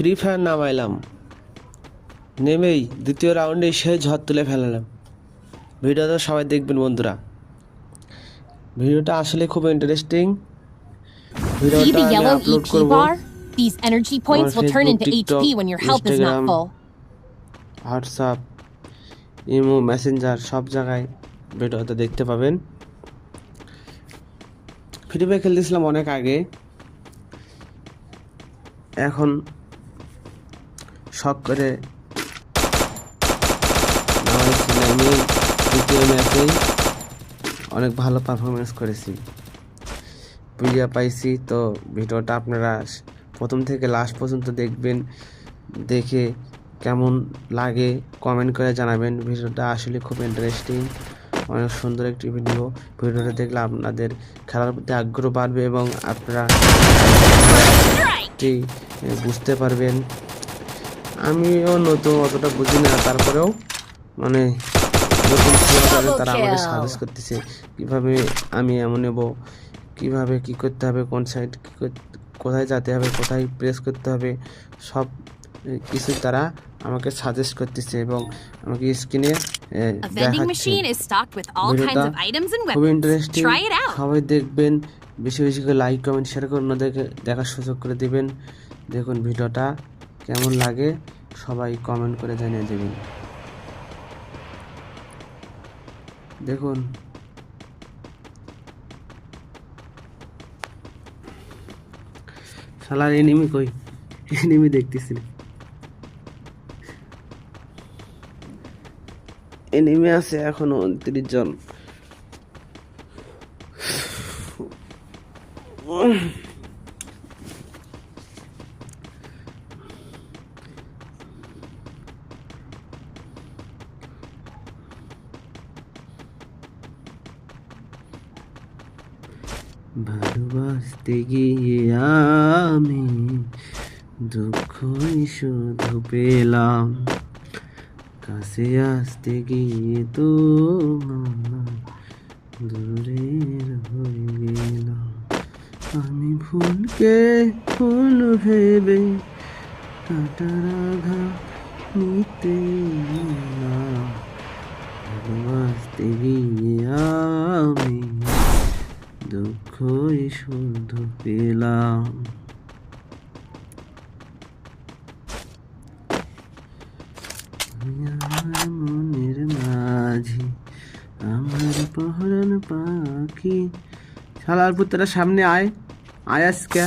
Free fire নামাইলাম, নেমেই দ্বিতীয় রাউন্ডে সেই ঝড় তুলে ফেলালাম। ভিডিওটা সবাই দেখবেন বন্ধুরা, ভিডিওটা আসলে খুব ইন্টারেস্টিং। See ভিডিওটা the আমি yellow আপলোড EP করব bar? These energy আমার points will turn Facebook, into TikTok, HP when your health is not Instagram, full. WhatsApp, imo, Messenger সব জায়গায় ভিডিওটা দেখতে পাবেন। ফ্রি ফায়ার খেলতেছিলাম অনেক আগে, এখন শখ করে নামাইছিলাম। আমি দ্বিতীয় ম্যাচেই অনেক ভালো পারফরমেন্স করেছি, বুঝিয়া পাইছি। তো ভিডিওটা আপনারা প্রথম থেকে লাস্ট পর্যন্ত দেখবেন, দেখে কেমন লাগে কমেন্ট করে জানাবেন। ভিডিওটা আসলে খুব ইন্টারেস্টিং, অনেক সুন্দর একটি ভিডিও। ভিডিওটা দেখলে আপনাদের খেলার প্রতি আগ্রহ বাড়বে এবং আপনারা বুঝতে পারবেন। আমিও নতুন, অতটা বুঝি না, তারপরেও মানে নতুন প্লেয়ার তারা আমাকে সাজেস্ট করতেছে কীভাবে আমি এমন নেব, কীভাবে কী করতে হবে, কোন সাইড কোথায় যেতে হবে, কোথায় প্রেস করতে হবে, সব কিছু তারা আমাকে সাজেস্ট করতেছে এবং আমাকে স্ক্রিনে দেখাচ্ছে। ভিডিওটা খুব ইন্টারেস্টিং, সবাই দেখবেন, বেশি বেশি করে লাইক কমেন্ট শেয়ার করে অন্যদেরকে দেখার সুযোগ করে দেবেন। দেখুন ভিডিওটা কেমন লাগে সবাই কমেন্ট করে জানিয়ে দেবেন। দেখুন শালার এনিমি কই, এনিমি দেখতেছি না, এনিমি আছে এখনো 29 জন। ভালোবাসতে গিয়ে আমি দুঃখই শুধু পেলাম, কাছে আসতে গিয়ে তো দূরের হয়ে গেলাম। আমি ভুলকে ভুল ভেবে কাটার আঘাত নিতে না, ভালোবাসতে গিয়ে আমি দুঃখই শুধু পেলাম। আমার মনের মাঝি আমার পহরান পাখি। শালার পুত্ররা সামনে আয়, আয় আজকে।